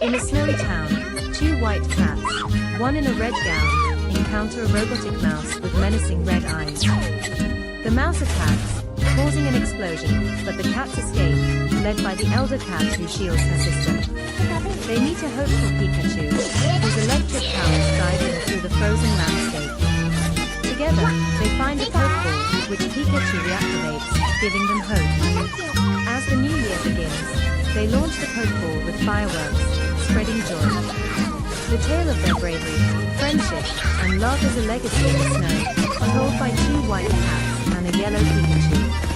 In a snowy town, two white cats, one in a red gown, encounter a robotic mouse with menacing red eyes. The mouse attacks, causing an explosion, but the cats escape, led by the elder cat who shields her sister. They meet a hopeful Pikachu, whose electric powers guide them through the frozen landscape. Together, they find a Pokeball, which Pikachu reactivates, giving them hope. As the new year begins, they launch the Pokeball with fireworks, spreading joy. The tale of their bravery, friendship, and love as a legacy in the snow, told by two white cats and a yellow Pikachu.